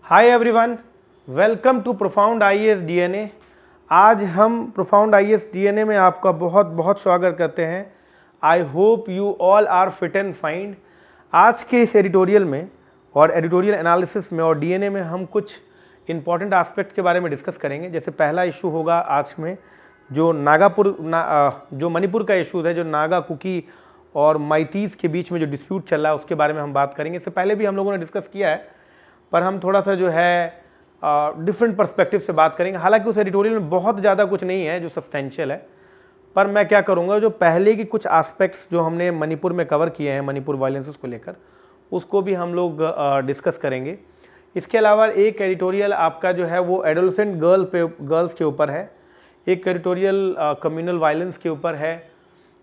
Hi everyone, welcome to profound IAS DNA. आज हम profound IAS DNA में आपका बहुत बहुत स्वागत करते हैं। I hope you all are fit and fine. आज के इस एडिटोरियल में और एडिटोरियल एनालिसिस में और डीएनए में हम कुछ इंपॉर्टेंट एस्पेक्ट के बारे में डिस्कस करेंगे। जैसे पहला इशू होगा आज में जो जो मणिपुर का इशू है, जो नागा, कुकी और माइतीज़ के बीच में जो डिस्प्यूट चल रहा है उसके बारे में हम बात करेंगे। इससे पहले भी हम लोगों ने डिस्कस किया है, पर हम थोड़ा सा जो है डिफरेंट पर्सपेक्टिव से बात करेंगे। हालांकि उस एडिटोरियल में बहुत ज़्यादा कुछ नहीं है जो सब्सटेंशियल है, पर मैं क्या करूँगा, जो पहले की कुछ एस्पेक्ट्स जो हमने मणिपुर में कवर किए हैं, मणिपुर वायलेंसेस को लेकर, उसको भी हम लोग डिस्कस करेंगे। इसके अलावा एक एडिटोरियल आपका जो है वो एडोलसेंट गर्ल्स के ऊपर है, एक एडिटोरियल कम्युनल वायलेंस के ऊपर है,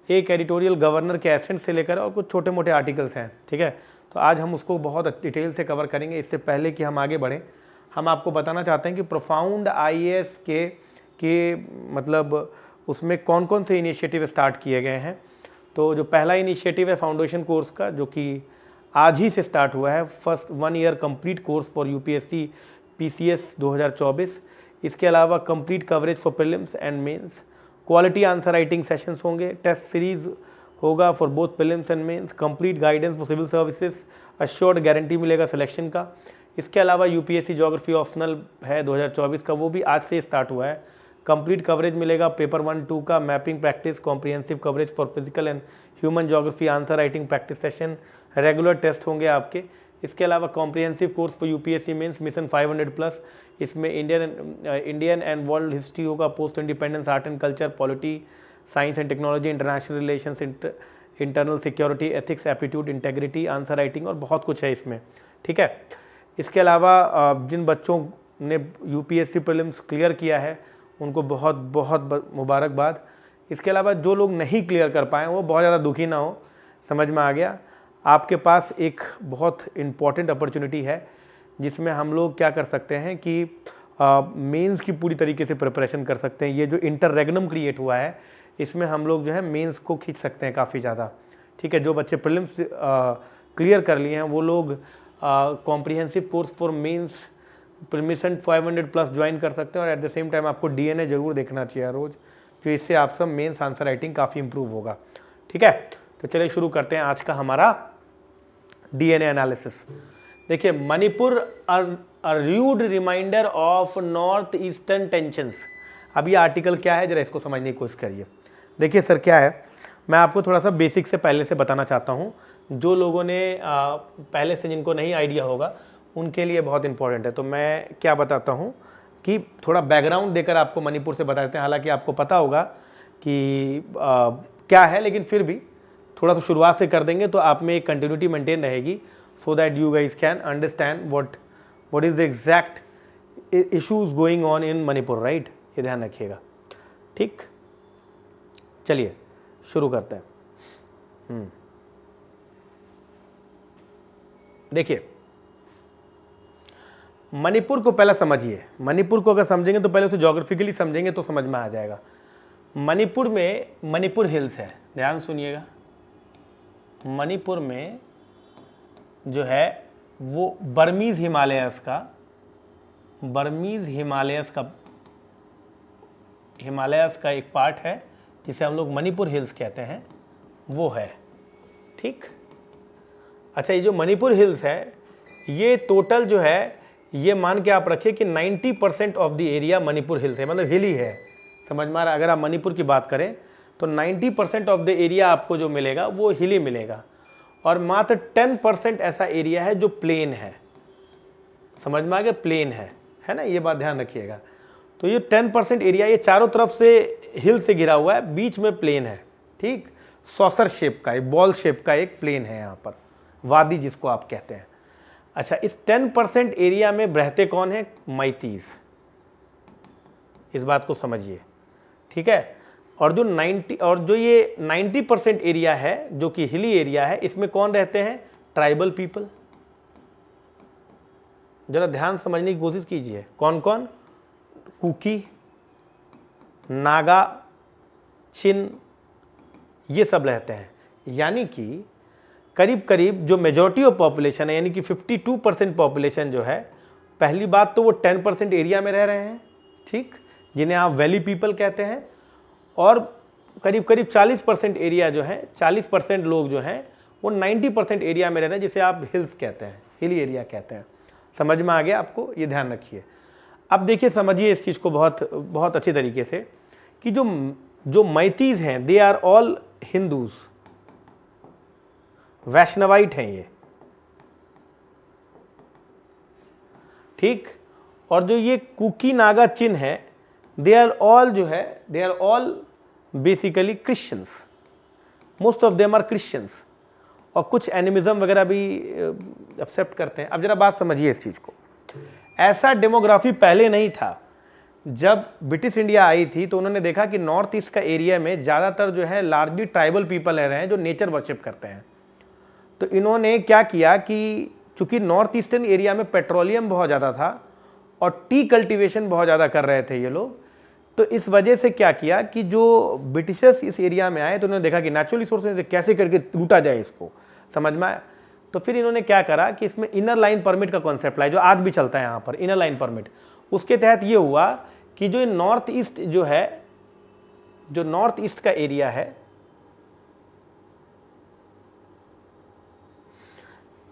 एक एडिटोरियल गवर्नर के एसेंट से लेकर और कुछ छोटे मोटे आर्टिकल्स हैं। ठीक है, तो आज हम उसको बहुत डिटेल से कवर करेंगे। इससे पहले कि हम आगे बढ़ें, हम आपको बताना चाहते हैं कि प्रोफाउंड आईएएस के मतलब उसमें कौन कौन से इनिशिएटिव स्टार्ट किए गए हैं। तो जो पहला इनिशिएटिव है फाउंडेशन कोर्स का, जो कि आज ही से स्टार्ट हुआ है, first 1 year complete course for UPSC PCS 2024। इसके अलावा complete coverage for prelims and mains, quality answer writing sessions होंगे, टेस्ट सीरीज होगा for both prelims and mains, complete guidance for civil services, assured guarantee मिलेगा selection का। इसके अलावा UPSC geography optional है 2024 का, वो भी आज से स्टार्ट हुआ है। कंप्लीट कवरेज मिलेगा पेपर 1-2 का, mapping practice, comprehensive coverage for physical and human geography, answer writing practice session, regular test होंगे आपके। इसके अलावा comprehensive course for UPSC mains mission 500+, इसमें इंडियन एंड वर्ल्ड हिस्ट्री होगा, post independence, art and culture, polity, science and technology, international relations, internal security, ethics, aptitude, integrity, answer writing और बहुत कुछ है इसमें। ठीक है, इसके अलावा जिन बच्चों ने यूपीएससी प्रीलिम्स क्लियर किया है उनको बहुत बहुत मुबारकबाद। इसके अलावा जो लोग नहीं क्लियर कर पाए वो बहुत ज़्यादा दुखी ना हो, समझ में आ गया। आपके पास एक बहुत इम्पॉर्टेंट अपॉर्चुनिटी है जिसमें हम लोग क्या कर सकते हैं कि मेंस की पूरी तरीके से प्रिपरेशन कर सकते हैं। ये जो इंटररेगनम क्रिएट हुआ है, इसमें हम लोग जो है मेंस को खींच सकते हैं काफ़ी ज़्यादा। ठीक है, जो बच्चे प्रीलिम्स क्लियर कर लिए हैं वो लोग comprehensive course for mains mission 500+ join कर सकते हैं। और एट द सेम टाइम आपको डीएनए जरूर देखना चाहिए रोज़, तो इससे आप सब मेंस आंसर राइटिंग काफ़ी इंप्रूव होगा। ठीक है, तो चलिए शुरू करते हैं आज का हमारा डीएनए एनालिसिस। देखिए, Manipur a rude reminder of north eastern tensions. अब ये आर्टिकल क्या है, जरा इसको समझने की कोशिश करिए। देखिए सर क्या है, मैं आपको थोड़ा सा बेसिक से पहले से बताना चाहता हूँ। जो लोगों ने पहले से, जिनको नहीं आइडिया होगा, उनके लिए बहुत इंपॉर्टेंट है। तो मैं क्या बताता हूँ कि थोड़ा बैकग्राउंड देकर आपको मणिपुर से बता देते हैं। हालांकि आपको पता होगा कि क्या है, लेकिन फिर भी थोड़ा सा शुरुआत से कर देंगे तो आप में एक कंटिन्यूटी मेंटेन रहेगी, so that you guys can understand what is the exact issues going on in Manipur, right. ये ध्यान रखिएगा। ठीक, चलिए शुरू करते हैं। देखिए, मणिपुर को पहले समझिए। मणिपुर को अगर समझेंगे तो पहले उसे ज्योग्राफिकली समझेंगे तो समझ में आ जाएगा। मणिपुर में मणिपुर हिल्स है, ध्यान सुनिएगा। मणिपुर में जो है वो बर्मीज हिमालयस का एक पार्ट है जिसे हम लोग मणिपुर हिल्स कहते हैं, वो है। ठीक, अच्छा, ये जो मणिपुर हिल्स है, ये टोटल जो है, ये मान के आप रखिए कि 90% of the area Manipur hills है, मतलब हिली है। समझ में आ रहा है? अगर आप मणिपुर की बात करें तो 90% ऑफ द एरिया आपको जो मिलेगा वो हिली मिलेगा, और मात्र 10% ऐसा एरिया है जो प्लेन है। समझ में आ गया, प्लेन है ना, ये बात ध्यान रखिएगा। तो ये 10% एरिया, ये चारों तरफ से हिल से घिरा हुआ है, बीच में प्लेन है। ठीक, सॉसर शेप का, एक बॉल शेप का एक प्लेन है यहाँ पर, वादी जिसको आप कहते हैं। अच्छा, इस 10% एरिया में रहते कौन है? माइतीज। इस बात को समझिए, ठीक है। और जो ये 90% एरिया है जो कि हिली एरिया है, इसमें कौन रहते हैं? Tribal people. जरा ध्यान समझने की कोशिश कीजिए। कौन कौन? कुकी, नागा, चिन, ये सब रहते हैं। यानी कि करीब करीब जो मेजॉरिटी ऑफ पॉपुलेशन है, यानी कि 52% पॉपुलेशन जो है पहली बात तो वो 10% एरिया में रह रहे हैं, ठीक, जिन्हें आप वैली पीपल कहते हैं, और करीब करीब 40% एरिया जो है, 40% लोग जो हैं वो 90% एरिया में रह रहे हैं, जिसे आप हिल्स कहते हैं, हिली एरिया कहते हैं। समझ में आ गया आपको, ये ध्यान रखिए। अब देखिए, समझिए इस चीज़ को बहुत बहुत अच्छी तरीके से कि जो मैतीज हैं they are all Hindus, Vaishnavite हैं ये, ठीक। और जो ये कुकी नागा चिन है, दे आर ऑल जो है, they are all basically Christians, most of them are Christians, और कुछ एनिमिज्म वगैरह भी एक्सेप्ट करते हैं। अब जरा बात समझिए इस चीज़ को, ऐसा डेमोग्राफी पहले नहीं था। जब ब्रिटिश इंडिया आई थी तो उन्होंने देखा कि नॉर्थ ईस्ट का एरिया में ज़्यादातर जो है लार्जली ट्राइबल पीपल रह रहे हैं जो नेचर वर्शिप करते हैं। तो इन्होंने क्या किया कि चूंकि नॉर्थ ईस्टर्न एरिया में पेट्रोलियम बहुत ज़्यादा था और टी कल्टीवेशन बहुत ज़्यादा कर रहे थे ये लोग, तो इस वजह से क्या किया कि जो ब्रिटिशर्स इस एरिया में आए तो उन्होंने देखा कि नेचुरल रिसोर्सेज कैसे करके लूटा जाए इसको, समझ में आया। तो फिर इन्होंने क्या करा कि इसमें इनर लाइन परमिट का कॉन्सेप्ट लाया, जो आज भी चलता है यहाँ पर, इनर लाइन परमिट। उसके तहत ये हुआ कि जो नॉर्थ ईस्ट जो है, जो नॉर्थ ईस्ट का एरिया है,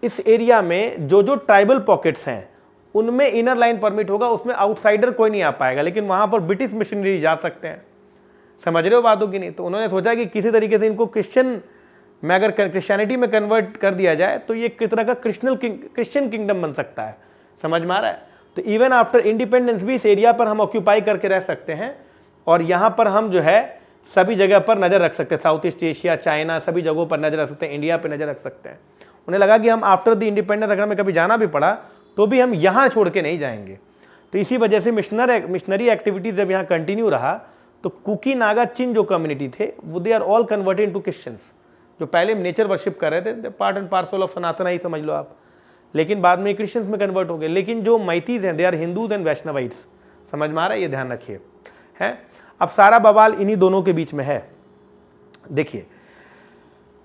इस एरिया में जो जो ट्राइबल पॉकेट्स हैं उनमें इनर लाइन परमिट होगा, उसमें आउटसाइडर कोई नहीं आ पाएगा, लेकिन वहां पर ब्रिटिश मिशनरी जा सकते हैं। समझ रहे हो बातों की नहीं? तो उन्होंने सोचा कि किसी तरीके से इनको क्रिश्चियन में, अगर क्रिश्चियनिटी में कन्वर्ट कर दिया जाए तो ये किस तरह का क्रिश्चियन किंगडम बन सकता है। समझ में आ रहा है? तो इवन आफ्टर इंडिपेंडेंस भी इस एरिया पर हम ऑक्यूपाई करके रह सकते हैं, और यहाँ पर हम जो है सभी जगह पर नज़र रख सकते हैं, साउथ ईस्ट एशिया, चाइना, सभी जगहों पर नज़र रख सकते हैं, इंडिया पर नज़र रख सकते हैं। उन्हें लगा कि हम आफ्टर द इंडिपेंडेंस अगर हमें कभी जाना भी पड़ा तो भी हम यहाँ छोड़ के नहीं जाएंगे। तो इसी वजह से मिशनरी एक्टिविटीज़ जब यहाँ कंटिन्यू रहा तो कुकी नागा चिन जो कम्युनिटी थे वो they are all converted to Christians. जो पहले नेचर वर्शिप कर रहे थे, part and parcel of Sanatana ही समझ लो आप, लेकिन बाद में क्रिश्चियंस में कन्वर्ट हो गए। लेकिन जो मैतीज हैं they are Hindus and Vaishnavites. समझ में आ रहा है? ये ध्यान रखिए, है। अब सारा बवाल इन्हीं दोनों के बीच में है। देखिए,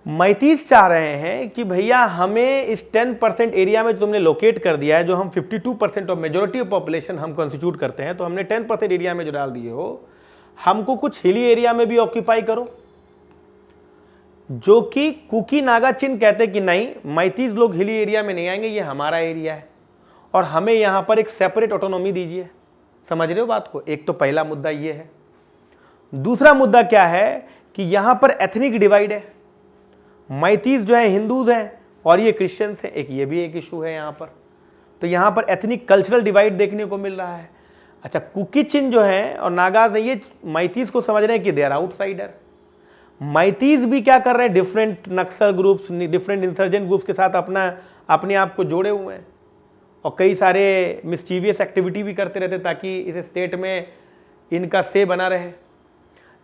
मैतीज चाह रहे हैं कि भैया हमें इस 10% एरिया में तुमने लोकेट कर दिया है, जो हम 52% ऑफ मेजोरिटी ऑफ पॉपुलेशन हम कॉन्स्टिट्यूट करते हैं, तो हमने 10% एरिया में जो डाल दिए हो, हमको कुछ हिली एरिया में भी ऑक्यूपाई करो। जो कि कुकी नागा चिन कहते कि नहीं, मैतीज लोग हिली एरिया में नहीं आएंगे, ये हमारा एरिया है और हमें यहां पर एक सेपरेट ऑटोनॉमी दीजिए। समझ रहे हो बात को? एक तो पहला मुद्दा ये है। दूसरा मुद्दा क्या है कि यहां पर एथनिक डिवाइड है, मैतीज जो है हिंदूज हैं और ये क्रिश्चियंस हैं, एक ये भी एक इशू है यहां पर। तो यहां पर एथनिक कल्चरल डिवाइड देखने को मिल रहा है। अच्छा, कुकी चिन जो है और नागाज है, ये मैतीज को समझ रहे हैं कि दे आर आउटसाइडर। मैतीज भी क्या कर रहे हैं, डिफरेंट नक्सल ग्रुप्स, डिफरेंट इंसर्जेंट ग्रुप्स के साथ अपने आप को जोड़े हुए हैं और कई सारे मिस्चीवियस एक्टिविटी भी करते रहते ताकि इस स्टेट में इनका से बना रहे।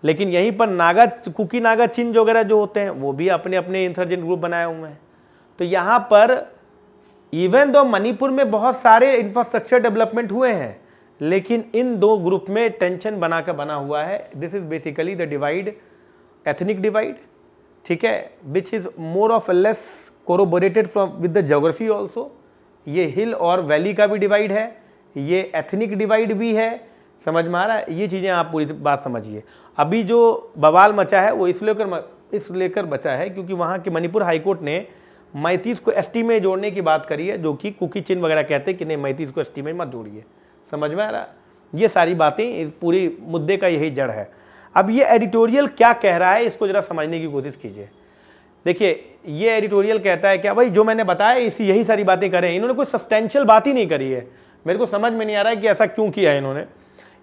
लेकिन यहीं पर कुकी नागा चिन जो वगैरह जो होते हैं वो भी अपने अपने इंसर्जेंट ग्रुप बनाए हुए हैं। तो यहाँ पर इवन दो मणिपुर में बहुत सारे इंफ्रास्ट्रक्चर डेवलपमेंट हुए हैं, लेकिन इन दो ग्रुप में टेंशन बना हुआ है। This is basically the divide, ethnic divide, ठीक है, which is more of less corroborated from with the geography also. ये हिल और वैली का भी डिवाइड है, ये एथनिक डिवाइड भी है। समझ में आ रहा है? ये चीज़ें आप पूरी बात समझिए। अभी जो बवाल मचा है वो इस लेकर बचा है क्योंकि वहाँ के मणिपुर हाईकोर्ट ने मैतीज को एसटी में जोड़ने की बात करी है, जो कि कुकी चिन वगैरह कहते हैं कि नहीं, मैतीज को एसटी में मत जोड़िए। समझ में आ रहा? ये सारी बातें, इस पूरी मुद्दे का यही जड़ है। अब ये एडिटोरियल क्या कह रहा है, इसको जरा समझने की कोशिश कीजिए। देखिए, ये एडिटोरियल कहता है क्या भाई, जो मैंने बताया यही सारी बातें करें। इन्होंने कोई सब्सटेंशियल बात ही नहीं करी है। मेरे को समझ में नहीं आ रहा है कि ऐसा क्यों किया है इन्होंने।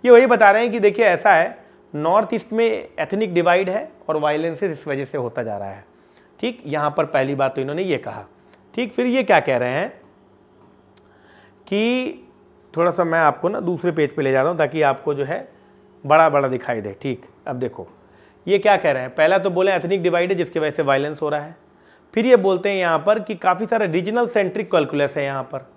ये वही बता रहे हैं कि देखिए ऐसा है, नॉर्थ ईस्ट में एथनिक डिवाइड है और वायलेंसेस इस वजह से होता जा रहा है। ठीक, यहाँ पर पहली बात तो इन्होंने ये कहा। ठीक, फिर ये क्या कह रहे हैं कि थोड़ा सा मैं आपको ना दूसरे पेज पे ले जाता हूँ ताकि आपको जो है बड़ा बड़ा दिखाई दे। ठीक, अब देखो ये क्या कह रहे हैं। पहला तो बोले एथनिक डिवाइड है जिसकी वजह से वायलेंस हो रहा है। फिर ये बोलते हैं यहाँ पर कि काफ़ी सारा रीजनल सेंट्रिक कैलकुलस है, यहाँ पर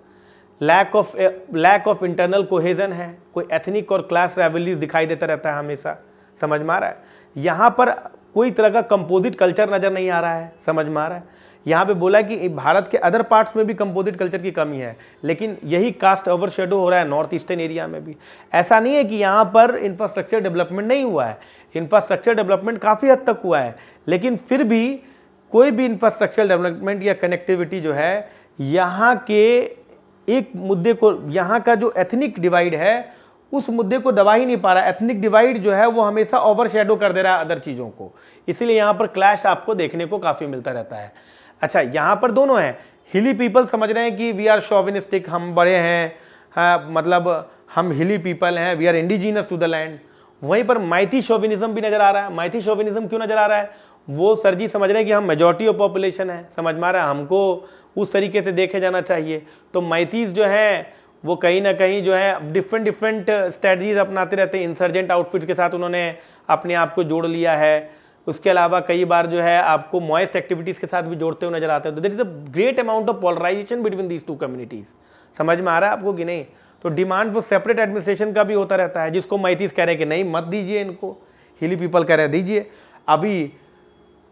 लैक ऑफ इंटरनल कोहेजन है, कोई एथनिक और क्लास राइवलरीज दिखाई देता रहता है हमेशा। समझ में आ रहा है? यहाँ पर कोई तरह का कंपोजिट कल्चर नज़र नहीं आ रहा है। समझ में आ रहा है? यहाँ पे बोला कि भारत के अदर पार्ट्स में भी कंपोजिट कल्चर की कमी है, लेकिन यही कास्ट ओवरशैडो हो रहा है नॉर्थ ईस्टर्न एरिया में भी। ऐसा नहीं है कि यहाँ पर इंफ्रास्ट्रक्चर डेवलपमेंट नहीं हुआ है, इंफ्रास्ट्रक्चर डेवलपमेंट काफ़ी हद तक हुआ है, लेकिन फिर भी कोई भी इंफ्रास्ट्रक्चर डेवलपमेंट या कनेक्टिविटी जो है यहाँ के एक मुद्दे को, यहाँ का जो एथनिक डिवाइड है उस मुद्दे को दबा ही नहीं पा रहा। एथनिक डिवाइड जो है वो हमेशा ओवरशैडो कर दे रहा है अदर चीज़ों को, इसीलिए यहाँ पर क्लैश आपको देखने को काफ़ी मिलता रहता है। अच्छा, यहाँ पर दोनों हैं, हिली पीपल समझ रहे हैं कि वी आर शोविनिस्टिक, हम बड़े हैं, हाँ, मतलब हम हिली पीपल हैं, we are indigenous to the land. वहीं पर माइथी शोविनिज्म भी नजर आ रहा है। माइथी शोविनिज्म क्यों नजर आ रहा है? वो सर जी समझ रहे हैं कि हम मेजॉरिटी ऑफ पॉपुलेशन है, समझ में आ रहा है, हमको उस तरीके से देखे जाना चाहिए। तो माइथीज जो है वो कहीं ना कहीं जो है डिफरेंट स्ट्रेटजीज अपनाते रहते हैं। इंसर्जेंट आउटफिट्स के साथ उन्होंने अपने आप को जोड़ लिया है। उसके अलावा कई बार जो है आपको मॉइस्ट एक्टिविटीज़ के साथ भी जोड़ते हुए नजर आते हैं। तो there is a great amount of polarisation between these two communities. समझ में आ रहा है आपको कि नहीं? तो डिमांड फॉर सेपरेट एडमिनिस्ट्रेशन का भी होता रहता है, जिसको माइथीज कह रहे हैं कि नहीं मत दीजिए इनको, हिली पीपल कह रहे हैं दीजिए। अभी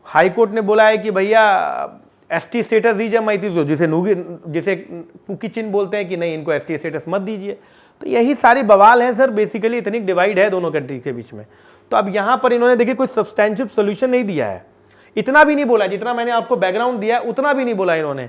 हाई कोर्ट ने बोला है कि भैया एसटी स्टेटस दीजिए माइथीज को, जिसे कुकी चिन्ह बोलते हैं कि नहीं इनको एसटी स्टेटस मत दीजिए। तो यही सारी बवाल है सर, बेसिकली इतनी डिवाइड है दोनों कंट्री के बीच में। तो अब यहाँ पर इन्होंने देखिए कोई सब्सटैंशियल सोल्यूशन नहीं दिया है, इतना भी नहीं बोला जितना मैंने आपको बैकग्राउंड दिया है, उतना भी नहीं बोला इन्होंने।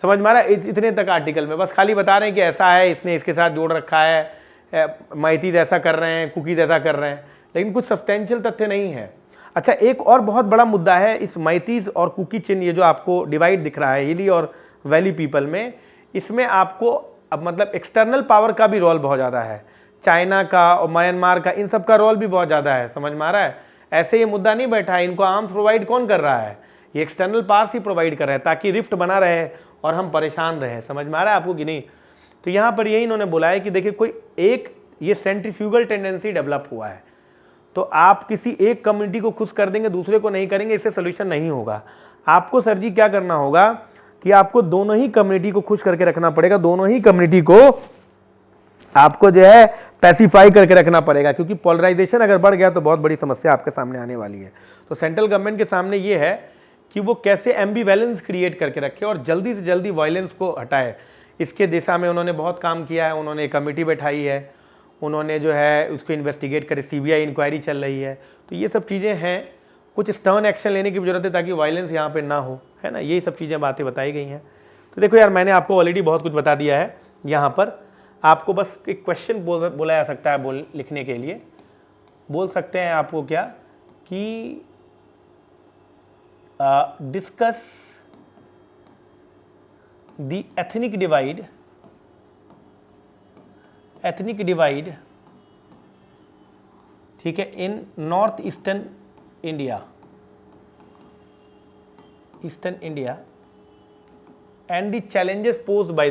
समझ में आ रहा है? इतने तक आर्टिकल में बस खाली बता रहे हैं कि ऐसा है, इसने इसके साथ जोड़ रखा है, माइथीज ऐसा कर रहे हैं, कुकीज ऐसा कर रहे हैं, लेकिन कुछ सब्सटैंशियल तथ्य नहीं है। अच्छा, एक और बहुत बड़ा मुद्दा है इस माइथीज और कुकी चिन्ह, ये जो आपको डिवाइड दिख रहा है हिली और वैली पीपल में, इसमें आपको अब मतलब एक्सटर्नल पावर का भी रोल बहुत ज़्यादा है। चाइना का और म्यांमार का, इन सब का रोल भी बहुत ज़्यादा है। समझ में आ रहा है? ऐसे ये मुद्दा नहीं बैठा है, इनको आर्म्स प्रोवाइड कौन कर रहा है? ये एक्सटर्नल पावर्स ही प्रोवाइड कर रहे हैं ताकि रिफ्ट बना रहे और हम परेशान रहे। समझ में आ रहा है आपको कि नहीं? तो यहाँ पर यही इन्होंने बोला है कि देखिए कोई एक ये सेंट्रीफ्यूगल टेंडेंसी डेवलप हुआ है, तो आप किसी एक कम्युनिटी को खुश कर देंगे दूसरे को नहीं करेंगे, इससे सोल्यूशन नहीं होगा। आपको सर जी क्या करना होगा कि आपको दोनों ही कम्युनिटी को खुश करके रखना पड़ेगा, दोनों ही कम्युनिटी को आपको जो है पैसिफाई करके रखना पड़ेगा, क्योंकि पोलराइजेशन अगर बढ़ गया तो बहुत बड़ी समस्या आपके सामने आने वाली है। तो सेंट्रल गवर्नमेंट के सामने ये है कि वो कैसे एम्बिवैलेंस क्रिएट करके रखे और जल्दी से जल्दी वायलेंस को हटाए। इसके दिशा में उन्होंने बहुत काम किया है, उन्होंने एक कमेटी बैठाई है, उन्होंने जो है उसको इन्वेस्टिगेट करे, सीबीआई इंक्वायरी चल रही है। तो ये सब चीज़ें हैं, कुछ स्टर्न एक्शन लेने की जरूरत है ताकि वायलेंस यहाँ पे ना हो, है ना? यही सब चीज़ें बातें बताई गई हैं। तो देखो यार, मैंने आपको ऑलरेडी बहुत कुछ बता दिया है। यहाँ पर आपको बस एक क्वेश्चन बोला जा सकता है लिखने के लिए, बोल सकते हैं आपको क्या कि डिस्कस द एथनिक डिवाइड, ठीक है, in north eastern India and the challenges posed by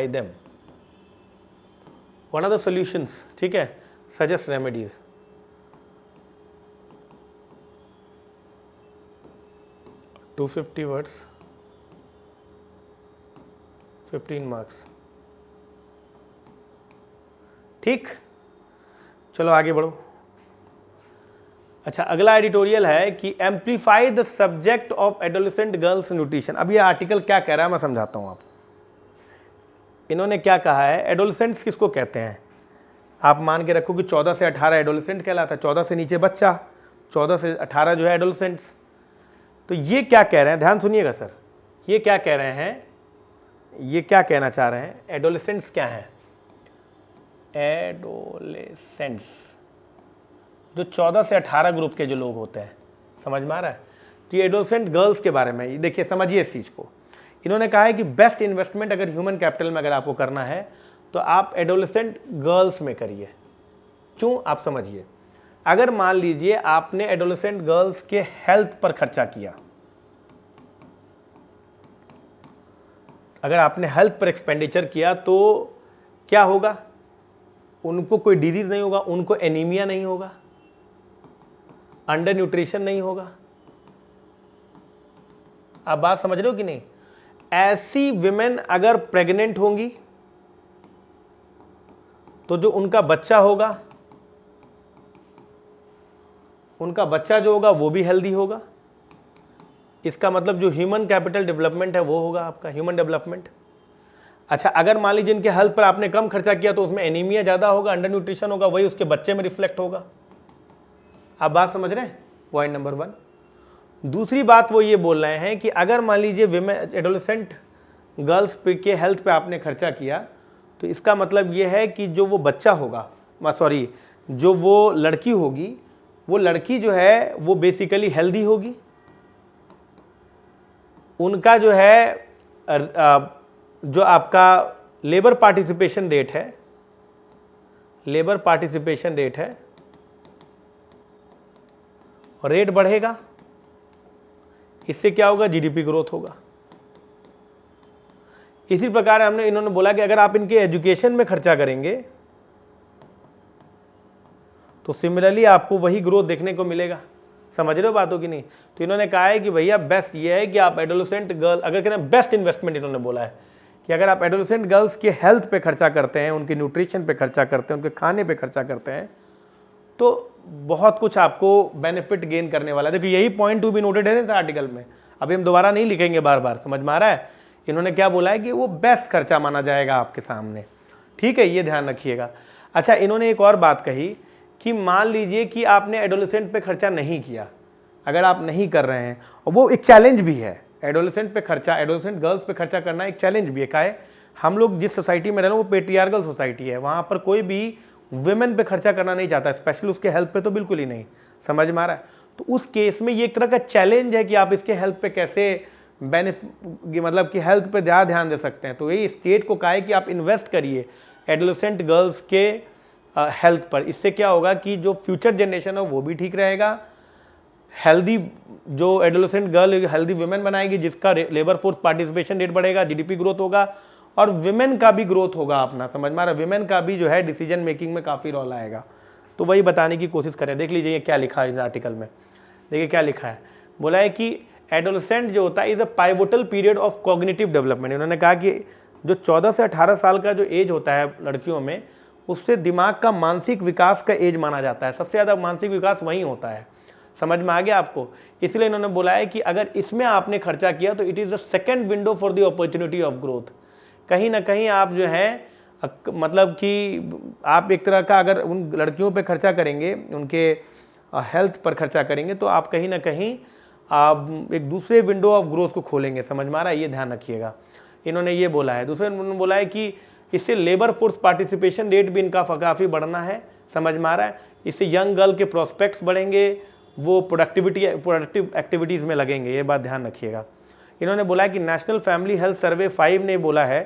them what are the solutions, ठीक है, सजेस्ट रेमेडीज। 250 words, 15 marks. ठीक, चलो आगे बढ़ो। अच्छा, अगला एडिटोरियल है कि amplify the subject of adolescent girls nutrition. अब ये आर्टिकल क्या कह रहा है मैं समझाता हूं आपको। इन्होंने क्या कहा है, एडोलेसेंट्स किसको कहते हैं? आप मान के रखो कि 14 से 18 एडोलेसेंट कहलाता है, 14 से नीचे बच्चा, 14 से 18 जो है एडोलेसेंट्स। तो ये क्या कह रहे हैं, ध्यान सुनिएगा सर, ये क्या कह रहे हैं, ये क्या कहना चाह रहे हैं? एडोलेसेंट्स क्या हैं? एडोलेसेंट्स जो 14 से 18 ग्रुप के जो लोग होते हैं, समझ में आ रहा है? तो ये एडोलेसेंट गर्ल्स के बारे में देखिए, समझिए इस चीज़ को। इन्होंने कहा है कि बेस्ट इन्वेस्टमेंट अगर ह्यूमन कैपिटल में अगर आपको करना है तो आप एडोलेसेंट गर्ल्स में करिए। क्यों, आप समझिए। अगर मान लीजिए आपने एडोलेसेंट गर्ल्स के हेल्थ पर खर्चा किया, अगर आपने हेल्थ पर एक्सपेंडिचर किया तो क्या होगा? उनको कोई डिजीज नहीं होगा, उनको एनीमिया नहीं होगा, अंडर न्यूट्रिशन नहीं होगा। आप बात समझ रहे हो कि नहीं? ऐसी विमेन अगर प्रेग्नेंट होंगी तो जो उनका बच्चा होगा उनका बच्चा जो होगा वो भी हेल्दी होगा। इसका मतलब जो ह्यूमन कैपिटल डेवलपमेंट है वो होगा आपका ह्यूमन डेवलपमेंट। अच्छा, अगर मान लीजिए इनके हेल्थ पर आपने कम खर्चा किया तो उसमें एनीमिया ज़्यादा होगा, अंडर न्यूट्रिशन होगा, वही उसके बच्चे में रिफ्लेक्ट होगा। आप बात समझ रहे हैं? Point number 1। दूसरी बात वो ये बोल रहे हैं कि अगर मान लीजिए विमेन एडोलेसेंट गर्ल्स के हेल्थ पे आपने खर्चा किया तो इसका मतलब ये है कि जो वो बच्चा होगा, सॉरी, जो वो लड़की होगी, वो लड़की जो है वो बेसिकली हेल्दी होगी। उनका जो है जो आपका लेबर पार्टिसिपेशन रेट है, लेबर पार्टिसिपेशन रेट है, रेट बढ़ेगा। इससे क्या होगा? जीडीपी ग्रोथ होगा। इसी प्रकार इन्होंने बोला कि अगर आप इनके एजुकेशन में खर्चा करेंगे तो सिमिलरली आपको वही ग्रोथ देखने को मिलेगा। समझ रहे हो बातों की नहीं? तो इन्होंने कहा है कि भैया बेस्ट ये है कि आप एडोलेसेंट गर्ल, अगर कहना बेस्ट इन्वेस्टमेंट इन्होंने बोला है कि अगर आप एडोलेसेंट गर्ल्स के हेल्थ पे खर्चा करते हैं, उनके न्यूट्रिशन पे खर्चा करते हैं, उनके खाने पे खर्चा करते हैं, तो बहुत कुछ आपको बेनिफिट गेन करने वाला है। देखिए यही पॉइंट टू बी नोटेड है इस आर्टिकल में, अभी हम दोबारा नहीं लिखेंगे बार बार। समझ में आ रहा है? इन्होंने क्या बोला है कि वो बेस्ट खर्चा माना जाएगा आपके सामने। ठीक है, ये ध्यान रखिएगा। अच्छा, इन्होंने एक और बात कही कि मान लीजिए कि आपने एडोलेसेंट पे खर्चा नहीं किया, अगर आप नहीं कर रहे हैं, और वो एक चैलेंज भी है, एडोलेसेंट पे खर्चा, एडोलेसेंट गर्ल्स पे खर्चा करना एक चैलेंज भी है। का है, हम लोग जिस सोसाइटी में रह रहे हैं वो पेट्रियार्कल सोसाइटी है, वहाँ पर कोई भी वुमेन पे खर्चा करना नहीं चाहता, स्पेशली उसके हेल्थ पे तो बिल्कुल ही नहीं। समझ में आ रहा है? तो उस केस में ये एक तरह का चैलेंज है कि आप इसके हेल्थ पे कैसे मतलब कि हेल्थ पे ज़्यादा ध्यान दे सकते हैं। तो ये स्टेट को कहा है कि आप इन्वेस्ट करिए एडोलेसेंट गर्ल्स के हेल्थ पर। इससे क्या होगा कि जो फ्यूचर जनरेशन है वो भी ठीक रहेगा, हेल्दी जो एडोलेसेंट गर्ल हेल्दी वुमेन बनाएगी, जिसका लेबर फोर्स पार्टिसिपेशन रेट बढ़ेगा, जीडीपी ग्रोथ होगा, और विमेन का भी ग्रोथ होगा अपना। समझ में आ रहा है? विमेन का भी जो है डिसीजन मेकिंग में काफ़ी रोल आएगा। तो वही बताने की कोशिश करें। देख लीजिए क्या लिखा है इस आर्टिकल में। देखिए क्या लिखा है, बोला है कि एडोलेसेंट जो होता है is a pivotal period of cognitive development. उन्होंने कहा कि जो 14 से 18 साल का जो एज होता है लड़कियों में, उससे दिमाग का मानसिक विकास का एज माना जाता है। सबसे ज़्यादा मानसिक विकास वहीं होता है। समझ में आ गया आपको? इसलिए इन्होंने बोला है कि अगर इसमें आपने खर्चा किया तो it is the second window for the opportunity of growth. कहीं ना कहीं आप जो है मतलब कि आप एक तरह का अगर उन लड़कियों पे खर्चा करेंगे, उनके हेल्थ पर खर्चा करेंगे, तो आप कहीं ना कहीं आप एक दूसरे विंडो ऑफ ग्रोथ को खोलेंगे। समझ में आ रहा है? ये ध्यान रखिएगा। इन्होंने ये बोला है। दूसरे उन्होंने बोला है कि इससे लेबर फोर्स पार्टिसिपेशन रेट भी इनका काफ़ी बढ़ना है। समझ में आ रहा है? इससे यंग गर्ल के प्रोस्पेक्ट्स बढ़ेंगे, वो प्रोडक्टिव एक्टिविटीज़ में लगेंगे। ये बात ध्यान रखिएगा। इन्होंने बोला है कि नेशनल फैमिली हेल्थ सर्वे 5 ने बोला है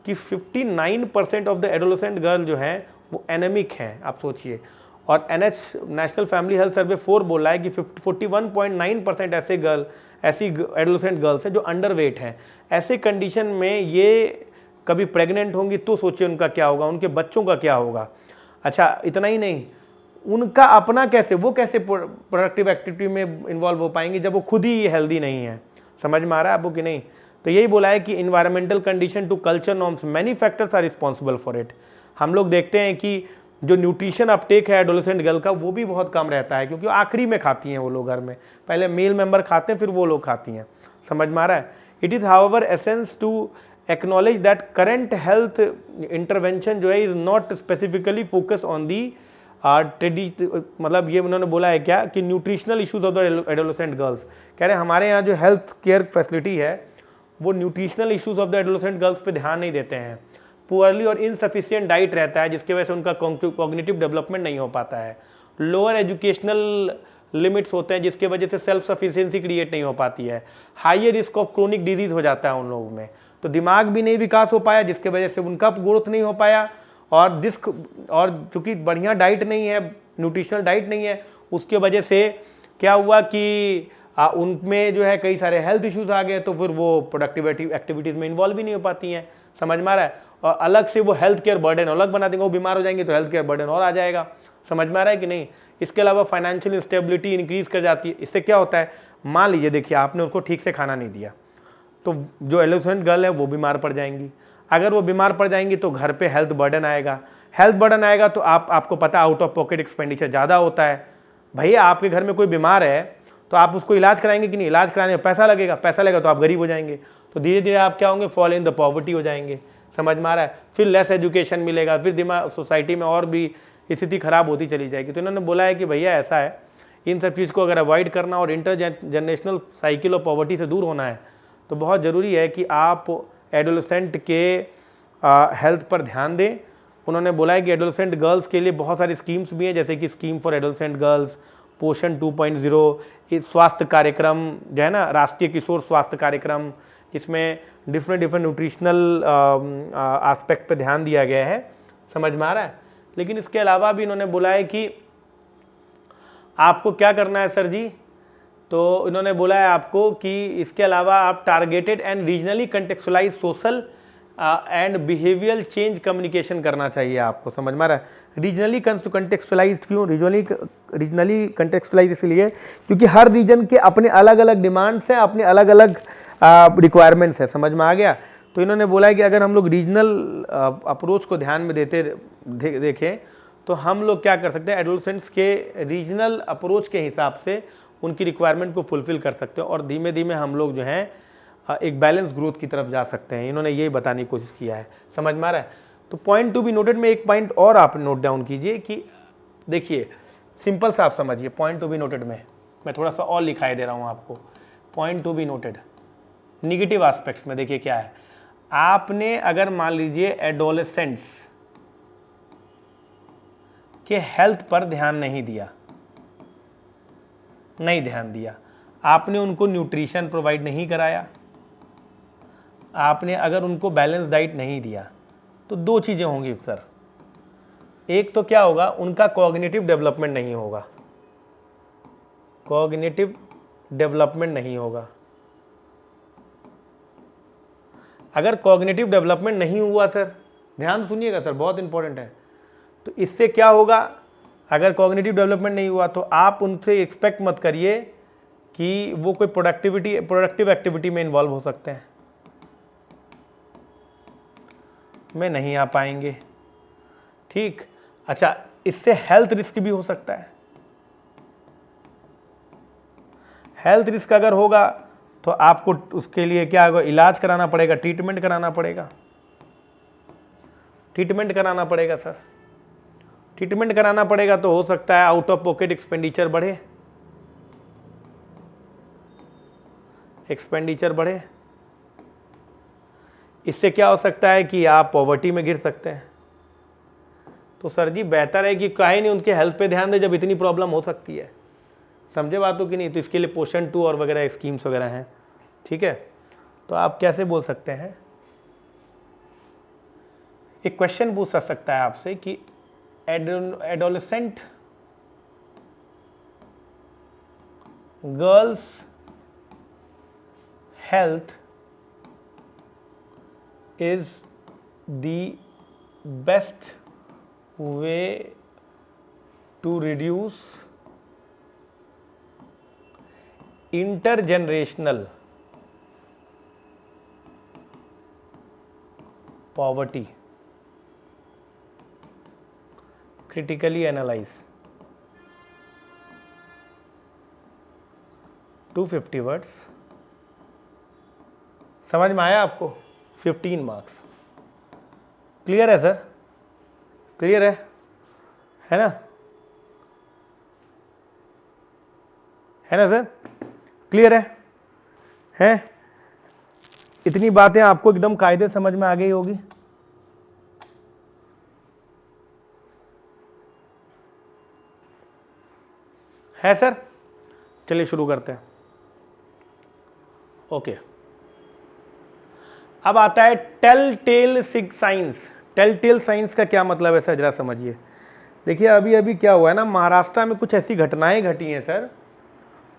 कि 59% ऑफ द एडोलेसेंट गर्ल जो हैं वो एनेमिक हैं। आप सोचिए। और नेशनल फैमिली हेल्थ सर्वे 4 बोल रहा है कि 41.9% ऐसी एडोलेसेंट गर्ल्स हैं जो अंडरवेट हैं। ऐसे कंडीशन में ये कभी प्रेग्नेंट होंगी तो सोचिए उनका क्या होगा, उनके बच्चों का क्या होगा। अच्छा, इतना ही नहीं, उनका अपना वो कैसे प्रोडक्टिव एक्टिविटी में इन्वॉल्व हो पाएंगे जब वो खुद ही हेल्दी नहीं है। समझ में आ रहा है आपको कि नहीं? तो यही बोला है कि environmental condition to culture norms many factors are responsible for it. हम लोग देखते हैं कि जो न्यूट्रिशन अपटेक है एडोलेसेंट गर्ल का वो भी बहुत कम रहता है, क्योंकि आखिरी में खाती हैं वो लोग घर में। पहले मेल मेंबर खाते हैं, फिर वो लोग खाती हैं। समझ में आ रहा है? It is however essence to acknowledge that current health intervention जो है is not specifically focus on the मतलब ये उन्होंने बोला है क्या कि nutritional issues of the adolescent girls. कह रहे हैं हमारे यहाँ जो हेल्थ केयर फैसिलिटी है वो nutritional issues of the adolescent girls पे ध्यान नहीं देते हैं। पुअरली और इनसफिशिएंट डाइट रहता है, जिसकी वजह से उनका कॉग्निटिव डेवलपमेंट नहीं हो पाता है। लोअर एजुकेशनल लिमिट्स होते हैं, जिसकी वजह से सेल्फ सफिशिएंसी क्रिएट नहीं हो पाती है। Higher risk of chronic disease हो जाता है उन लोगों में, तो दिमाग भी नहीं विकास हो पाया, जिसकी वजह से उनका ग्रोथ नहीं हो पाया। और चूंकि बढ़िया डाइट नहीं है, न्यूट्रिशनल डाइट नहीं है, उसके वजह से क्या हुआ कि उनमें जो है कई सारे हेल्थ इश्यूज आ गए, तो फिर वो प्रोडक्टिविटी एक्टिविटीज़ में इन्वॉल्व भी नहीं हो पाती हैं। समझ में आ रहा है? और अलग से वो हेल्थ केयर बर्डन अलग बना देंगे, वो बीमार हो जाएंगे तो हेल्थ केयर बर्डन और आ जाएगा। समझ में आ रहा है कि नहीं? इसके अलावा फाइनेंशियल इंस्टेबिलिटी इंक्रीज कर जाती है। इससे क्या होता है, मान लीजिए देखिए आपने उसको ठीक से खाना नहीं दिया तो जो एडोलेसेंट गर्ल है वो बीमार पड़ जाएंगी। अगर वो बीमार पड़ जाएंगी तो घर पे हेल्थ बर्डन आएगा। हेल्थ बर्डन आएगा तो आपको पता आउट ऑफ पॉकेट एक्सपेंडिचर ज़्यादा होता है, भैया आपके घर में कोई बीमार है तो आप उसको इलाज कराएंगे कि नहीं? इलाज कराने में पैसा लगेगा, पैसा लगेगा तो आप गरीब हो जाएंगे, तो धीरे धीरे आप क्या होंगे? फॉल इन द पॉवर्टी हो जाएंगे। समझ में आ रहा है? फिर लेस एजुकेशन मिलेगा, फिर दिमाग सोसाइटी में और भी स्थिति खराब होती चली जाएगी। तो इन्होंने बोला है कि भैया ऐसा है, इन सब चीज़ को अगर अवॉइड करना और inter generational cycle of poverty से दूर होना है तो बहुत ज़रूरी है कि आप एडोलेसेंट के हेल्थ पर ध्यान दें। उन्होंने बोला है कि एडोलेसेंट गर्ल्स के लिए बहुत सारी स्कीम्स भी हैं, जैसे कि स्कीम फॉर एडोलेसेंट गर्ल्स, पोषण 2.0, स्वास्थ्य कार्यक्रम जो है ना, राष्ट्रीय किशोर स्वास्थ्य कार्यक्रम, जिसमें डिफरेंट न्यूट्रिशनल एस्पेक्ट पे ध्यान दिया गया है। समझ में आ रहा है? लेकिन इसके अलावा भी इन्होंने बोला है कि आपको क्या करना है सर जी, तो इन्होंने बोला है आपको कि इसके अलावा आप targeted and regionally contextualise social and behavioural change communication करना चाहिए आपको। समझ में आ रहा है? रीजनली कंटेक्चुअलाइज क्यों? रीजनली कंटेक्चुअलाइज इसलिए क्योंकि हर रीजन के अपने अलग अलग डिमांड्स हैं, अपने अलग अलग रिक्वायरमेंट्स है। समझ में आ गया? तो इन्होंने बोला है कि अगर हम लोग रीजनल अप्रोच को ध्यान में देखें तो हम लोग क्या कर सकते हैं, एडोलेसेंट्स के रीजनल अप्रोच के हिसाब से उनकी रिक्वायरमेंट को फुलफिल कर सकते हैं और धीमे धीमे हम लोग जो हैं एक बैलेंस ग्रोथ की तरफ जा सकते हैं। इन्होंने यही बताने की कोशिश किया है। समझ में आ रहा है? तो पॉइंट टू बी नोटेड में एक पॉइंट और आप नोट डाउन कीजिए कि देखिए, सिंपल सा आप समझिए, पॉइंट टू बी नोटेड में मैं थोड़ा सा और लिखाई दे रहा हूँ आपको। Point to be noted negative aspects में देखिए क्या है। आपने अगर मान लीजिए एडोलेसेंट्स के हेल्थ पर ध्यान नहीं दिया, आपने उनको न्यूट्रिशन प्रोवाइड नहीं कराया, आपने अगर उनको बैलेंस डाइट नहीं दिया, तो दो चीज़ें होंगी सर। एक तो क्या होगा, उनका कॉग्निटिव डेवलपमेंट नहीं होगा। अगर कॉग्निटिव डेवलपमेंट नहीं हुआ सर, ध्यान सुनिएगा सर, बहुत इंपॉर्टेंट है। तो इससे क्या होगा, अगर कॉग्निटिव डेवलपमेंट नहीं हुआ तो आप उनसे एक्सपेक्ट मत करिए कि वो कोई प्रोडक्टिव एक्टिविटी में इन्वॉल्व हो सकते हैं, में नहीं आ पाएंगे। ठीक, अच्छा, इससे हेल्थ रिस्क भी हो सकता है। हेल्थ रिस्क अगर होगा तो आपको उसके लिए क्या होगा, इलाज कराना पड़ेगा, ट्रीटमेंट कराना पड़ेगा सर। ट्रीटमेंट कराना पड़ेगा तो हो सकता है आउट ऑफ पॉकेट एक्सपेंडिचर बढ़े। इससे क्या हो सकता है कि आप पॉवर्टी में गिर सकते हैं। तो सर जी बेहतर है कि काहे नहीं उनके हेल्थ पे ध्यान दे जब इतनी प्रॉब्लम हो सकती है। समझे बातों की नहीं? तो इसके लिए पोषण 2 और वगैरह स्कीम्स वगैरह हैं। ठीक है, तो आप कैसे बोल सकते हैं, एक क्वेश्चन पूछ सकता है आपसे कि adolescent girls health is the best way to reduce intergenerational poverty. Critically analyze 250 words. समझ में आया आपको? 15 मार्क्स। क्लियर है सर? क्लियर है ना? सर क्लियर है? इतनी बातें आपको एकदम कायदे समझ में आ गई होगी। है सर? चलिए शुरू करते हैं। ओके, अब आता है tell tell science. Tell tell science का क्या मतलब है सर, जरा समझिए। देखिए अभी क्या हुआ है ना, महाराष्ट्र में कुछ ऐसी घटनाएं घटी हैं सर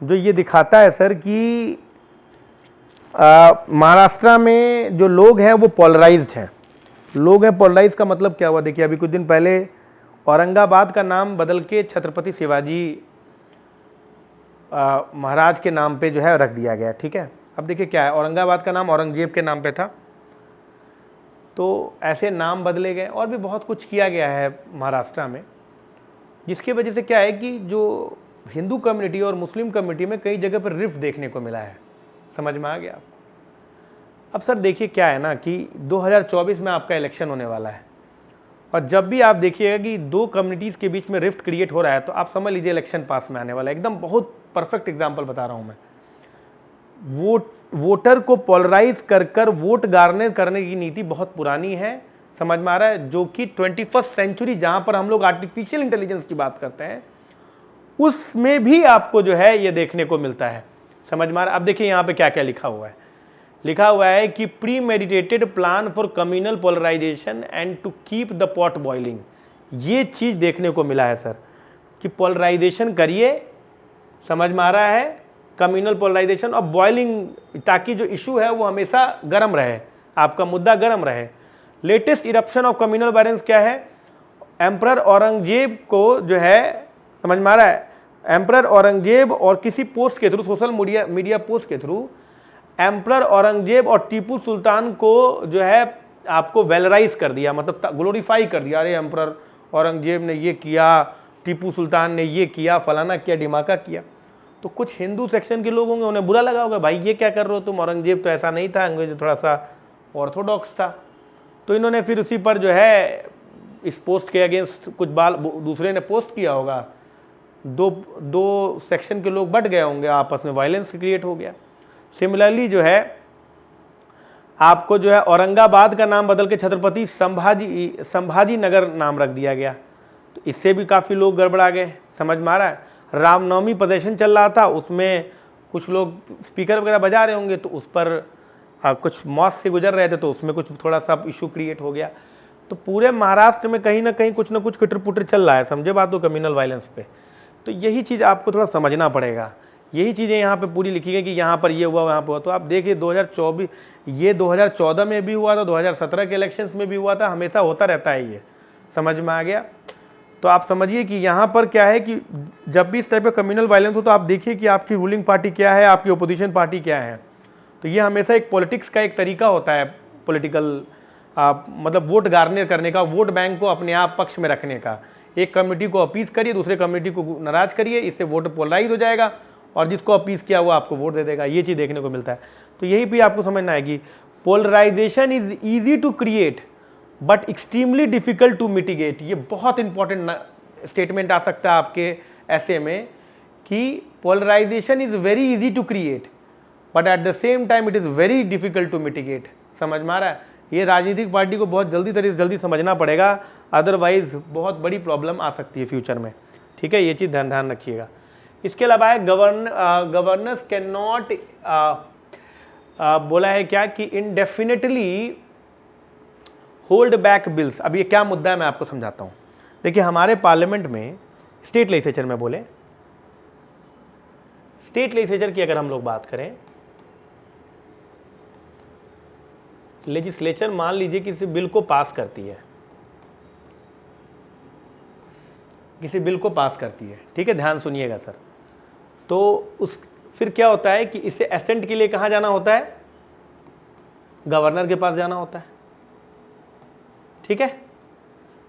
जो ये दिखाता है सर कि महाराष्ट्र में जो लोग हैं वो पोलराइज्ड हैं। पोलराइज का मतलब क्या हुआ, देखिए अभी कुछ दिन पहले औरंगाबाद का नाम बदल के छत्रपति शिवाजी महाराज के नाम पे जो है रख दिया गया। ठीक है, अब देखिए क्या है, औरंगाबाद का नाम औरंगजेब के नाम पे था, तो ऐसे नाम बदले गए और भी बहुत कुछ किया गया है महाराष्ट्र में, जिसकी वजह से क्या है कि जो हिंदू कम्युनिटी और मुस्लिम कम्युनिटी में कई जगह पर रिफ्ट देखने को मिला है। समझ में आ गया आपको? अब सर देखिए क्या है ना कि 2024 में आपका इलेक्शन होने वाला है, और जब भी आप देखिएगा कि दो कम्युनिटीज़ के बीच में रिफ्ट क्रिएट हो रहा है, तो आप समझ लीजिए इलेक्शन पास में आने वाला है। एकदम बहुत परफेक्ट एग्जांपल बता रहा हूँ मैं। वोटर को पोलराइज कर कर वोट गार्नर करने की नीति बहुत पुरानी है, समझ में आ रहा है, जो कि 21st सेंचुरी जहाँ पर हम लोग आर्टिफिशियल इंटेलिजेंस की बात करते हैं उसमें भी आपको जो है ये देखने को मिलता है। समझ में आ रहा है? अब देखिए यहाँ पे क्या क्या लिखा हुआ है। लिखा हुआ है कि premeditated plan for communal polarisation and to keep the pot boiling. ये चीज़ देखने को मिला है सर कि पोलराइजेशन करिए, समझ में आ रहा है, कम्युनल पोलराइजेशन और बॉइलिंग, ताकि जो इशू है वो हमेशा गर्म रहे, आपका मुद्दा गर्म रहे। Latest eruption of communal violence क्या है? एम्परर औरंगजेब को जो है, समझ में आ रहा है, एम्परर औरंगजेब और किसी पोस्ट के थ्रू, सोशल मीडिया पोस्ट के थ्रू एम्परर औरंगजेब और टीपू सुल्तान को जो है आपको वेलराइज कर दिया, मतलब ग्लोरीफाई कर दिया। अरे एम्परर औरंगजेब ने ये किया, टीपू सुल्तान ने ये किया, फलाना किया, ढिमाका किया। तो कुछ हिंदू सेक्शन के लोग होंगे, उन्हें बुरा लगा होगा, भाई ये क्या कर रहे हो तुम, औरंगजेब तो ऐसा नहीं था, अंग्रेज थोड़ा सा ऑर्थोडॉक्स था। तो इन्होंने फिर उसी पर जो है इस पोस्ट के अगेंस्ट कुछ दूसरे ने पोस्ट किया होगा, दो सेक्शन के लोग बट गए होंगे, आपस में वायलेंस क्रिएट हो गया। सिमिलरली जो है आपको जो है औरंगाबाद का नाम बदल के छत्रपति संभाजी नगर नाम रख दिया गया, तो इससे भी काफ़ी लोग गड़बड़ा गए। समझ में आ रहा है? रामनवमी प्रदर्शन चल रहा था, उसमें कुछ लोग स्पीकर वगैरह बजा रहे होंगे, तो उस पर कुछ मौत से गुजर रहे थे, तो उसमें कुछ थोड़ा सा इशू क्रिएट हो गया। तो पूरे महाराष्ट्र में कहीं ना कहीं कुछ ना कुछ खिटर पुटर चल रहा है, समझे बात हो, कम्युनल वायलेंस पे। तो यही चीज़ आपको थोड़ा समझना पड़ेगा। यही चीज़ें यहाँ पे पूरी लिखी गई कि यहाँ पर ये हुआ, वहाँ पर हुआ। तो आप देखिए 2024, ये 2014 में भी हुआ था, 2017 के इलेक्शंस में भी हुआ था, हमेशा होता रहता है ये। समझ में आ गया? तो आप समझिए कि यहाँ पर क्या है कि जब भी इस टाइप का कम्युनल वायलेंस हो, तो आप देखिए कि आपकी रूलिंग पार्टी क्या है, आपकी ओपोजिशन पार्टी क्या है। तो ये हमेशा एक पॉलिटिक्स का एक तरीका होता है, पॉलिटिकल मतलब वोट गार्नर करने का, वोट बैंक को अपने आप पक्ष में रखने का। एक कम्युनिटी को अपीस करिए, दूसरे कम्युनिटी को नाराज करिए, इससे वोट पोलराइज हो जाएगा और जिसको अपीस किया वो आपको वोट दे देगा। ये चीज़ देखने को मिलता है। तो यही भी आपको समझना है कि polarisation is easy to create but extremely difficult to mitigate. ये बहुत इंपॉर्टेंट स्टेटमेंट आ सकता है आपके ऐसे में कि polarisation is very easy to create but at the same time it is very difficult to mitigate. समझ में आ रहा है? ये राजनीतिक पार्टी को बहुत जल्दी समझना पड़ेगा, अदरवाइज बहुत बड़ी प्रॉब्लम आ सकती है फ्यूचर में। ठीक है, ये चीज़ ध्यान रखिएगा। इसके अलावा है गवर्नर्स कैन नॉट, बोला है क्या कि इनडेफिनेटली होल्ड बैक बिल्स। अब ये क्या मुद्दा है मैं आपको समझाता हूँ। देखिए हमारे पार्लियामेंट में, स्टेट लेजिस्लेचर में बोले, स्टेट लेजिस्लेचर की अगर हम लोग बात करें, लेजिस्लेचर मान लीजिए किसी बिल को पास करती है, किसी बिल को पास करती है, ठीक है, ध्यान सुनिएगा सर। तो उस फिर क्या होता है कि इसे एसेंट के लिए कहाँ जाना होता है? गवर्नर के पास जाना होता है। ठीक है,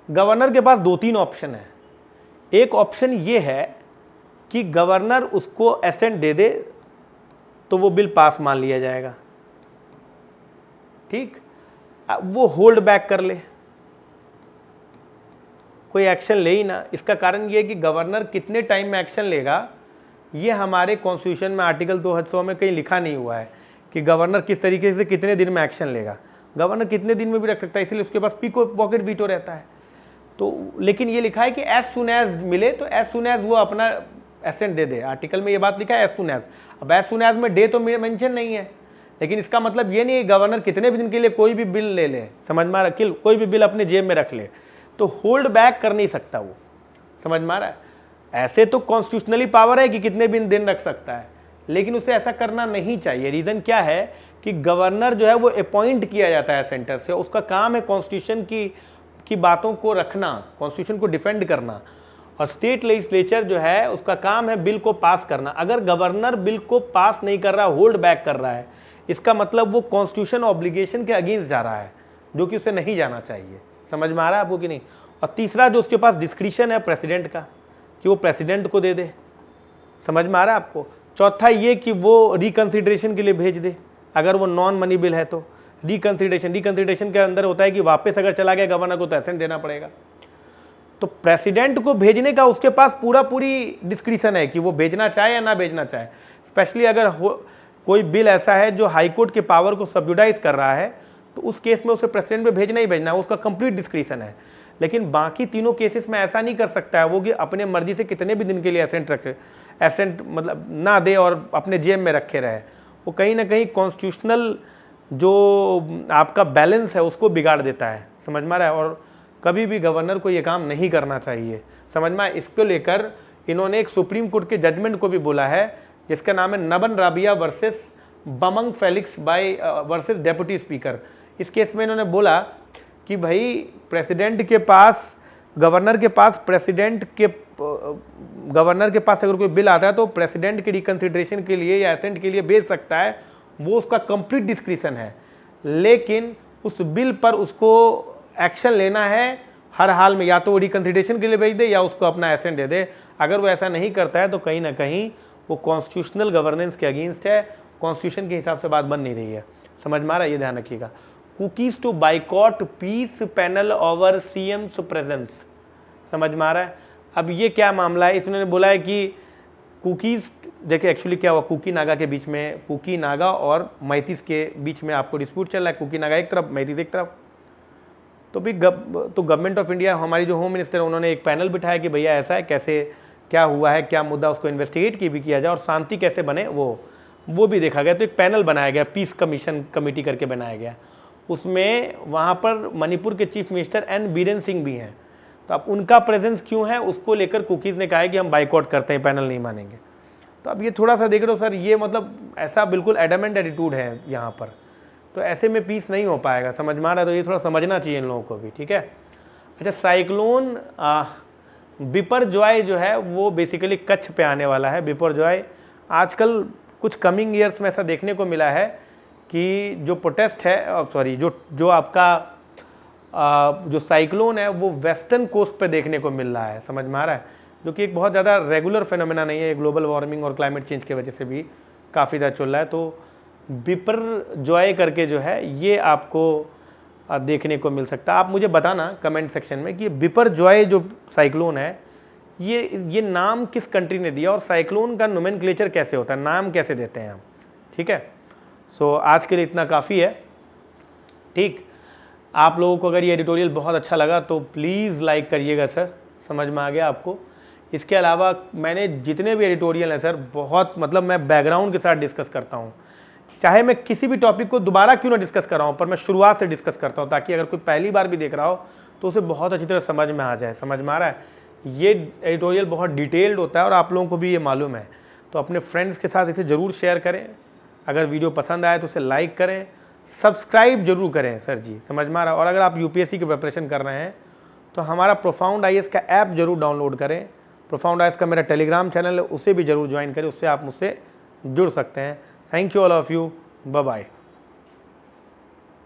गवर्नर के पास 2-3 ऑप्शन है। एक ऑप्शन ये है कि गवर्नर उसको एसेंट दे दे तो वो बिल पास मान लिया जाएगा, ठीक, वो होल्ड बैक कर ले, कोई एक्शन ले ही ना। इसका कारण ये है कि गवर्नर कितने टाइम में एक्शन लेगा, ये हमारे कॉन्स्टिट्यूशन में आर्टिकल 200 में कहीं लिखा नहीं हुआ है कि गवर्नर किस तरीके से कितने दिन में एक्शन लेगा। गवर्नर कितने दिन में भी रख सकता है, इसलिए उसके पास पॉकेट वीटो रहता है। तो लेकिन ये लिखा है कि एज सुन एज मिले तो एज सुन एज वो अपना एसेंट दे दे। आर्टिकल में ये बात लिखा है एज सुन एज। अब एज सुन एज में डे तो मेंशन नहीं है, लेकिन इसका मतलब ये नहीं है गवर्नर कितने भी दिन के लिए कोई भी बिल ले ले, समझ में आ रहा है, कोई भी बिल अपने जेब में रख ले, तो होल्ड बैक कर नहीं सकता वो। समझ में आ रहा है? ऐसे तो कॉन्स्टिट्यूशनली पावर है कि कितने भी दिन रख सकता है, लेकिन उसे ऐसा करना नहीं चाहिए। रीज़न क्या है कि गवर्नर जो है वो अपॉइंट किया जाता है सेंटर से, उसका काम है कॉन्स्टिट्यूशन की बातों को रखना, कॉन्स्टिट्यूशन को डिफेंड करना, और स्टेट लेजिस्लेचर जो है उसका काम है बिल को पास करना। अगर गवर्नर बिल को पास नहीं कर रहा, होल्ड बैक कर रहा है, इसका मतलब वो कॉन्स्टिट्यूशन ऑब्लिगेशन के अगेंस्ट जा रहा है, जो कि उसे नहीं जाना चाहिए। समझ में आ रहा है आपको कि नहीं? और तीसरा जो उसके पास डिस्क्रिशन है प्रेसिडेंट का, कि वो प्रेसिडेंट को दे दे, समझ में आ रहा है आपको। चौथा ये कि वो रिकंसिडरेशन के लिए भेज दे, अगर वो नॉन मनी बिल है तो रिकंसिडरेशन के अंदर होता है कि वापस अगर चला गया गवर्नर को तो एसेंट देना पड़ेगा। तो प्रेसिडेंट को भेजने का उसके पास पूरी डिस्क्रिशन है कि वो भेजना चाहे या ना भेजना चाहे। स्पेशली अगर कोई बिल ऐसा है जो हाई कोर्ट के पावर को सब्जुडाइज कर रहा है तो उस केस में उसे प्रेसिडेंट में भेजना ही भेजना है, उसका कंप्लीट डिस्क्रिशन है। लेकिन बाकी तीनों केसेस में ऐसा नहीं कर सकता है वो कि अपने मर्जी से कितने भी दिन के लिए एसेंट रखे, एसेंट मतलब ना दे और अपने जेब में रखे रहे। वो कहीं ना कहीं कॉन्स्टिट्यूशनल जो आपका बैलेंस है उसको बिगाड़ देता है, समझ में आ रहा है। और कभी भी गवर्नर को ये काम नहीं करना चाहिए, समझ में। इसको लेकर इन्होंने एक सुप्रीम कोर्ट के जजमेंट को भी बोला है जिसका नाम है Nabam Rebia versus Bamang Felix by versus deputy speaker. इस केस में इन्होंने बोला कि भाई प्रेसिडेंट के पास, गवर्नर के पास अगर कोई बिल आता है तो प्रेसिडेंट के रिकंसिडरेशन के लिए या एसेंट के लिए भेज सकता है, वो उसका कंप्लीट डिस्क्रिशन है। लेकिन उस बिल पर उसको एक्शन लेना है हर हाल में, या तो वो रिकंसिडरेशन के लिए भेज दे या उसको अपना एसेंट दे दे। अगर वो ऐसा नहीं करता है तो कहीं ना कहीं वो कॉन्स्टिट्यूशनल गवर्नेंस के अगेंस्ट है, कॉन्स्टिट्यूशन के हिसाब से बात बन नहीं रही है, समझ में आ रहा है, ये ध्यान रखिएगा। Kukis to boycott peace panel over CM's presence, समझ में आ रहा है। अब ये क्या मामला है, इसने बोला है कि कुकीज़, देखिए एक्चुअली क्या हुआ, कुकी नागा के बीच में, कुकी नागा और मैतीस के बीच में आपको डिस्प्यूट चल रहा है, कुकी नागा एक तरफ मैतीस एक तरफ। तो भी गवर्नमेंट ऑफ इंडिया, हमारी जो होम मिनिस्टर है, उन्होंने एक पैनल बिठाया कि भैया ऐसा है, कैसे क्या हुआ है, क्या मुद्दा, उसको इन्वेस्टिगेट की भी किया जाए और शांति कैसे बने वो भी देखा गया। तो एक पैनल बनाया गया, पीस कमीशन कमेटी करके बनाया गया। उसमें वहाँ पर मणिपुर के chief minister N Biren Singh भी हैं। तो अब उनका प्रेजेंस क्यों है उसको लेकर कुकीज़ ने कहा है कि हम बाइकआउट करते हैं, पैनल नहीं मानेंगे। तो अब ये थोड़ा सा देख रहे हो सर, ये मतलब ऐसा बिल्कुल एडमेंट एटीट्यूड है यहाँ पर, तो ऐसे में पीस नहीं हो पाएगा, समझ में आ रहा है। तो ये थोड़ा समझना चाहिए इन लोगों को भी, ठीक है। अच्छा, साइक्लोन बिपरजॉय जो है वो बेसिकली कच्छ पे आने वाला है। बिपरजॉय आजकल कुछ कमिंग ईयर्स में ऐसा देखने को मिला है कि जो प्रोटेस्ट है, सॉरी जो आपका जो साइक्लोन है वो वेस्टर्न कोस्ट पे देखने को मिल रहा है, समझ में आ रहा है, जो कि एक बहुत ज़्यादा रेगुलर फिनोमेना नहीं है, ग्लोबल वार्मिंग और क्लाइमेट चेंज की वजह से भी काफ़ी ज़्यादा चल रहा है। तो बिपरजॉय करके जो है ये आपको देखने को मिल सकता है। आप मुझे बताना कमेंट सेक्शन में कि बिपरजॉय जो साइक्लोन है ये नाम किस कंट्री ने दिया और साइक्लोन का नोमेनक्लेचर कैसे होता है, नाम कैसे देते हैं हम, ठीक है। सो आज के लिए इतना काफ़ी है, ठीक। आप लोगों को अगर ये एडिटोरियल बहुत अच्छा लगा तो प्लीज़ लाइक करिएगा सर, समझ में आ गया आपको। इसके अलावा मैंने जितने भी एडिटोरियल हैं सर, बहुत मतलब मैं बैकग्राउंड के साथ डिस्कस करता हूँ, चाहे मैं किसी भी टॉपिक को दोबारा क्यों ना डिस्कस कर रहा हूँ, पर मैं शुरुआत से डिस्कस करता हूँ ताकि अगर कोई पहली बार भी देख रहा हो तो उसे बहुत अच्छी तरह समझ में आ जाए, समझ में आ रहा है। ये एडिटोरियल बहुत डिटेल्ड होता है और आप लोगों को भी ये मालूम है, तो अपने फ्रेंड्स के साथ इसे ज़रूर शेयर करें। अगर वीडियो पसंद आए तो उसे लाइक करें, सब्सक्राइब जरूर करें सर जी, समझ में आ रहा है। और अगर आप यूपीएससी की प्रिपरेशन कर रहे हैं तो हमारा प्रोफाउंड आईएएस का ऐप जरूर डाउनलोड करें। प्रोफाउंड आईएएस का मेरा टेलीग्राम चैनल है, उसे भी जरूर ज्वाइन करें, उससे आप मुझसे जुड़ सकते हैं। Thank you all of you, bye bye.